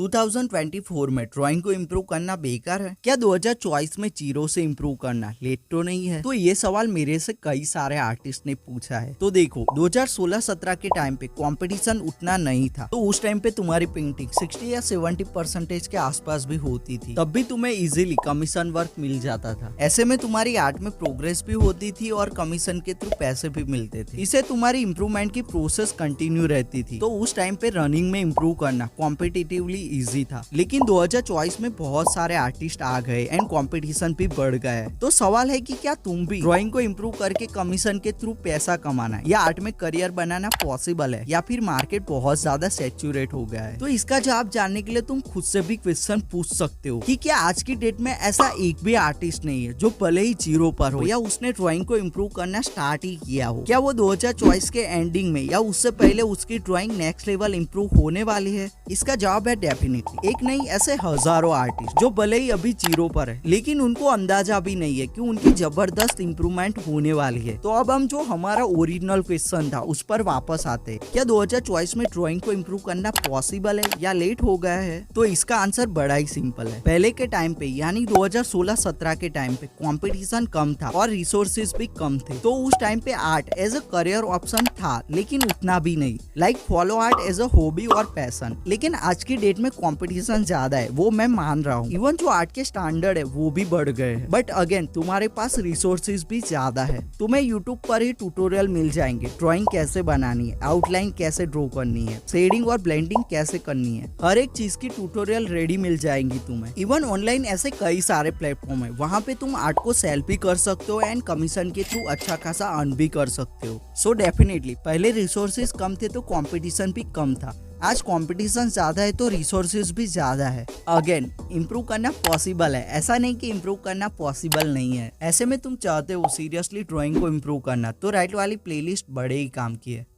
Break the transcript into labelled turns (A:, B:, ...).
A: 2024 में ड्राइंग को इम्प्रूव करना बेकार है क्या? 2024 में जीरो से इम्प्रूव करना लेट तो नहीं है? तो ये सवाल मेरे से कई सारे आर्टिस्ट ने पूछा है। तो देखो 2016-17 के टाइम पे कंपटीशन उतना नहीं था, तो उस टाइम पे तुम्हारी पेंटिंग 60 या 70% के आसपास भी होती थी, तब भी तुम्हें इजीली कमीशन वर्क मिल जाता था। ऐसे में तुम्हारी आर्ट में प्रोग्रेस भी होती थी और कमीशन के थ्रू पैसे भी मिलते थे। इससे तुम्हारी इम्प्रूवमेंट की प्रोसेस कंटिन्यू रहती थी। तो उस टाइम पे रनिंग में इम्प्रूव करना कॉम्पिटिटिवली इजी था। लेकिन 2024 में बहुत सारे आर्टिस्ट आ गए एंड कंपटीशन भी बढ़ गया है। तो सवाल है कि क्या तुम भी ड्राइंग को इम्प्रूव करके कमीशन के थ्रू पैसा कमाना है या आर्ट में करियर बनाना पॉसिबल है, या फिर मार्केट बहुत ज्यादा सैचुरेट हो गया है? तो इसका जवाब जानने के लिए तुम खुद से भी क्वेश्चन पूछ सकते हो कि क्या आज की डेट में ऐसा एक भी आर्टिस्ट नहीं है जो भले ही जीरो पर हो या उसने ड्राइंग को इम्प्रूव करना स्टार्ट ही किया हो। क्या वो 2024 के एंडिंग में या उससे पहले उसकी ड्राइंग नेक्स्ट लेवल इम्प्रूव होने वाली है? इसका जवाब है डेफिनेटली। एक नहीं, ऐसे हजारों आर्टिस्ट जो भले ही अभी जीरो पर है, लेकिन उनको अंदाजा भी नहीं है कि उनकी जबरदस्त इंप्रूवमेंट होने वाली है। तो अब हम जो हमारा ओरिजिनल क्वेश्चन था उस पर वापस आते हैं। क्या 2024 में ड्राइंग को इम्प्रूव करना पॉसिबल है या लेट हो गया है? तो इसका आंसर बड़ा ही सिंपल है। पहले के टाइम पे यानी 2016-17 के टाइम पे कंपटीशन कम था और रिसोर्सेज भी कम थे, तो उस टाइम पे art as a career option था, लेकिन उतना भी नहीं। Like follow art as a hobby और पैशन। लेकिन आज की डेट में कंपटीशन ज्यादा है, वो मैं मान रहा हूँ। इवन जो आर्ट के स्टैंडर्ड है वो भी बढ़ गए हैं, बट अगेन तुम्हारे पास रिसोर्सेज भी ज्यादा है। तुम्हें यूट्यूब पर ही ट्यूटोरियल मिल जाएंगे, ड्राइंग कैसे बनानी है, आउटलाइन कैसे ड्रॉ करनी है, शेडिंग और ब्लेंडिंग कैसे करनी है, हर एक चीज की ट्यूटोरियल रेडी मिल जाएंगी तुम्हें। इवन ऑनलाइन ऐसे कई सारे प्लेटफॉर्म है, वहाँ पे तुम आर्ट को सेल भी कर सकते हो एंड कमीशन के थ्रू अच्छा खासा अर्न भी कर सकते हो। सो डेफिनेटली पहले रिसोर्सेज कम थे तो कंपटीशन भी कम था। आज कंपटीशन ज्यादा है तो रिसोर्सेज भी ज्यादा है। अगेन इम्प्रूव करना पॉसिबल है, ऐसा नहीं कि इम्प्रूव करना पॉसिबल नहीं है। ऐसे में तुम चाहते हो सीरियसली ड्राइंग को इम्प्रूव करना, तो राइट वाली प्लेलिस्ट बड़े ही काम की है।